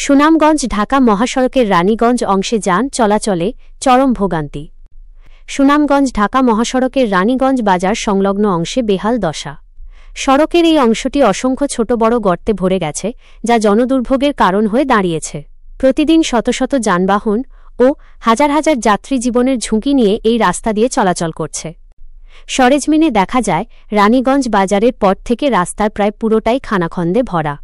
সুনামগঞ্জ ঢাকা মহাসড়কের রানীগঞ্জ অংশে যান চলাচলে চরম ভোগান্তি। সুনামগঞ্জ ঢাকা মহাসড়কের রানীগঞ্জ বাজার সংলগ্ন অংশে বেহাল দশা। সড়কের এই অংশটি অসংখ্য ছোট বড় গর্তে ভরে গেছে, যা জনদুর্ভোগের কারণ হয়ে দাঁড়িয়েছে। প্রতিদিন শত শত যানবাহন ও হাজার হাজার যাত্রী জীবনের ঝুঁকি নিয়ে এই রাস্তা দিয়ে চলাচল করছে। সরেজমিনে দেখা যায়, রানীগঞ্জ বাজারের পর থেকে রাস্তার প্রায় পুরোটাই খানাখন্দে ভরা।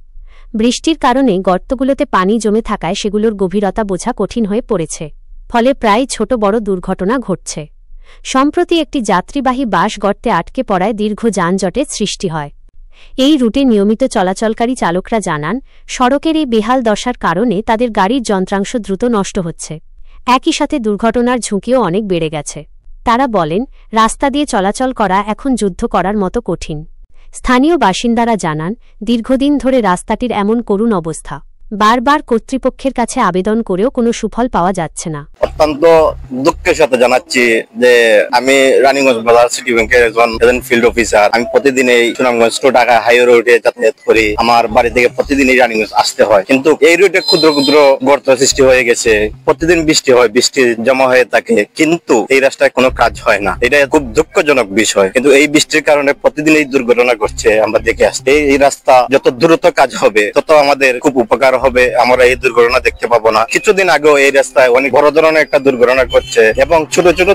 বৃষ্টির কারণে গর্তগুলোতে পানি জমে থাকায় সেগুলোর গভীরতা বোঝা কঠিন হয়ে পড়েছে, ফলে প্রায় ছোট বড় দুর্ঘটনা ঘটছে। সম্প্রতি একটি যাত্রীবাহী বাস গর্তে আটকে পড়ায় দীর্ঘ যানজটের সৃষ্টি হয়। এই রুটে নিয়মিত চলাচলকারী চালকরা জানান, সড়কের এই বেহাল দশার কারণে তাদের গাড়ির যন্ত্রাংশ দ্রুত নষ্ট হচ্ছে। একই সাথে দুর্ঘটনার ঝুঁকিও অনেক বেড়ে গেছে। তারা বলেন, রাস্তা দিয়ে চলাচল করা এখন যুদ্ধ করার মতো কঠিন। স্থানীয় বাসিন্দারা জানান, দীর্ঘদিন ধরে রাস্তাটির এমন করুণ অবস্থা। বারবার কর্তৃপক্ষের কাছে আবেদন করেও কোনো সুফল পাওয়া যাচ্ছে না। অত্যন্ত দুঃখের সাথে জানাচ্ছি যে আমি রানীগঞ্জ বাজার সিটি ব্যাংকের একজন ফিল্ড অফিসার। আমি প্রতিদিন এই সুনামগঞ্জ টু ঢাকা হাইওয়ে রোডে যাতায়াত করি। আমার বাড়ি থেকে প্রতিদিনই রানীগঞ্জ আসতে হয়, কিন্তু এই রুটে ক্ষুদ্র ক্ষুদ্র গর্ত সৃষ্টি হয়ে গেছে। প্রতিদিন বৃষ্টি হয়, বৃষ্টি জমা হয়ে থাকে, কিন্তু এই রাস্তায় কোনো কাজ হয় না। এটা খুব দুঃখজনক বিষয়, কিন্তু এই বৃষ্টির কারণে প্রতিদিন এই দুর্ঘটনা ঘটছে। আমরা দেখে আসছি এই রাস্তা যত দ্রুত কাজ হবে তত আমাদের খুব উপকার হবে। আমরা এই দুর্ঘটনা দেখতে পাবো না। কিছুদিন আগেও এই রাস্তায় অনেক বড় ধরনের একটা দুর্ঘটনা ঘটছে এবং ছোট ছোট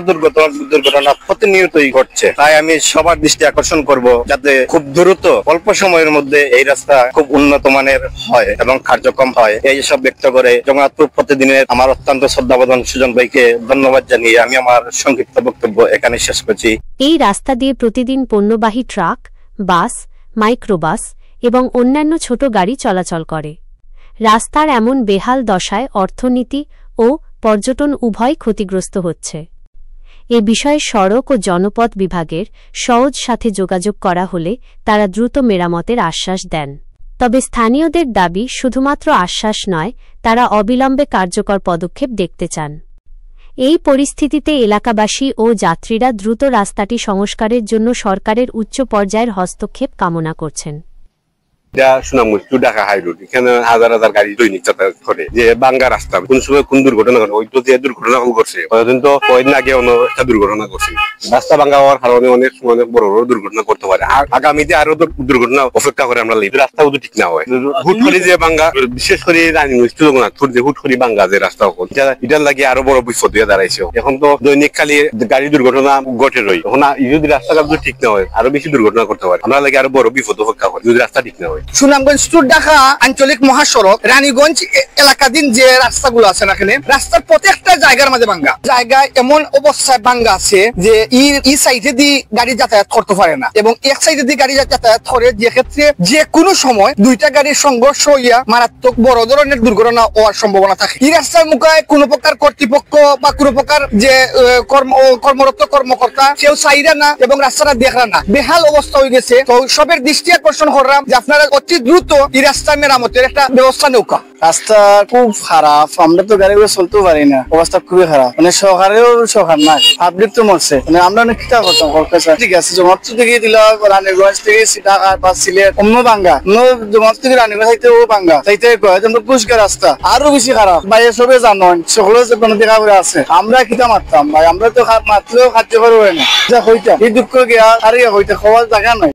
দুর্ঘটনা প্রতিনিয়তই ঘটছে। তাই আমি সবার দৃষ্টি আকর্ষণ করব, যাতে খুব দ্রুত অল্প সময়ের মধ্যে এই রাস্তা খুব উন্নত মানের হয় এবং কার্যক্রম হয়। এই সব ব্যক্ত করে জগন্নাথপুর প্রতিদিনের আমার অত্যন্ত শ্রদ্ধাভাজন সুজন ভাইকে ধন্যবাদ জানিয়ে আমি আমার সংক্ষিপ্ত বক্তব্য এখানে শেষ করছি। এই রাস্তা দিয়ে প্রতিদিন পণ্যবাহী ট্রাক, বাস, মাইক্রোবাস এবং অন্যান্য ছোট গাড়ি চলাচল করে। রাস্তার এমন বেহাল দশায় অর্থনীতি ও পর্যটন উভয় ক্ষতিগ্রস্ত হচ্ছে। এ বিষয়ে সড়ক ও জনপথ বিভাগের সওজ সাথে যোগাযোগ করা হলে তারা দ্রুত মেরামতের আশ্বাস দেন। তবে স্থানীয়দের দাবি, শুধুমাত্র আশ্বাস নয়, তারা অবিলম্বে কার্যকর পদক্ষেপ দেখতে চান। এই পরিস্থিতিতে এলাকাবাসী ও যাত্রীরা দ্রুত রাস্তাটি সংস্কারের জন্য সরকারের উচ্চ পর্যায়ের হস্তক্ষেপ কামনা করছেন। Sunamganj to Dhaka high road, এখানে হাজার হাজার গাড়ি দৈনিক যাতায়াত করে। যে বাঙ্গা রাস্তা, কোন সময় কোন দুর্ঘটনা ঘটে, ওই তো যে দুর্ঘটনা ঘটছে কিন্তু কয়েকদিন আগে একটা দুর্ঘটনা ঘটছে। রাস্তা ভাঙ্গা হওয়ার কারণে অনেক সময় বড় বড় দুর্ঘটনা করতে পারে। আগামীতে আরো দুর্ঘটনা অপেক্ষা করে আমরা রাস্তা যদি ঠিক না হয়। হুট করে যে বাঙ্গা, বিশেষ করে রানীগঞ্জ টু জগন্নাথপুর যে হুট করে বাঙ্গা যে রাস্তা এটার লাগে আরো বড় বিপদ হয়ে দাঁড়াইছে। এখন তো দৈনিক খালি গাড়ি দুর্ঘটনা ঘটে রই। এখন যদি রাস্তাঘাট যদি ঠিক না হয়, আরো বেশি দুর্ঘটনা করতে পারে। আমরা লাগে আরো বড় বিপদ অপেক্ষা করে যদি রাস্তা ঠিক না হয়। সুনামগঞ্জ টু ঢাকা আঞ্চলিক মহাসড়ক রানীগঞ্জ এলাকাধীন যে রাস্তাগুলো আছে, এখানে রাস্তার প্রত্যেকটা জায়গার মাঝে ভাঙ্গা জায়গায় এমন অবস্থায় ভাঙ্গা আছে যে এই সাইডে দিয়ে গাড়ি যাতায়াত করতে পারে না, এবং এক সাইডে দিয়ে গাড়ি যাতায়াত করে, যে ক্ষেত্রে যে কোনো সময় দুইটা গাড়ির সংঘর্ষ হইয়া মারাত্মক বড় ধরনের দুর্ঘটনা হওয়ার সম্ভাবনা থাকে। এই রাস্তার মুখায় কোনো প্রকার কর্তৃপক্ষ বা কোনো প্রকার যে কর্মরত কর্মকর্তা কেউ চাইরা না এবং রাস্তাটা দেখরা না, বেহাল অবস্থা হয়ে গেছে। তো সবের দৃষ্টি আকর্ষণ করলাম যে আপনারা অতি দ্রুত এই রাস্তা মেরামতের একটা ব্যবস্থা নৌকা। রাস্তা খুব খারাপ, আমরা তো গাড়িগুলো চলতেও পারি না, অবস্থা খুবই খারাপ। মানে সরকারেও সরকার নাই, পাবলিক তো মরছে। মানে আমরা অনেক কিতা করতাম, ঠিক আছে জমাত থেকে দিলাম রানীগঞ্জ থেকে ঢাকা বা সিলেট অন্য বাঙ্গা, জমাত থেকে রানীগঞ্জ চাইতে ও বাঙ্গা চাইতে পুষ্কার রাস্তা আরো বেশি খারাপ। ভাই সবে জানেন, সকলে কোনো দেখা করে আছে, আমরা কিতা মারতাম ভাই, আমরা তো মারলেও কার্যকর হয় না। যা হইতা এই দুঃখ গিয়া আর হইতে খাওয়ার জায়গা নয়।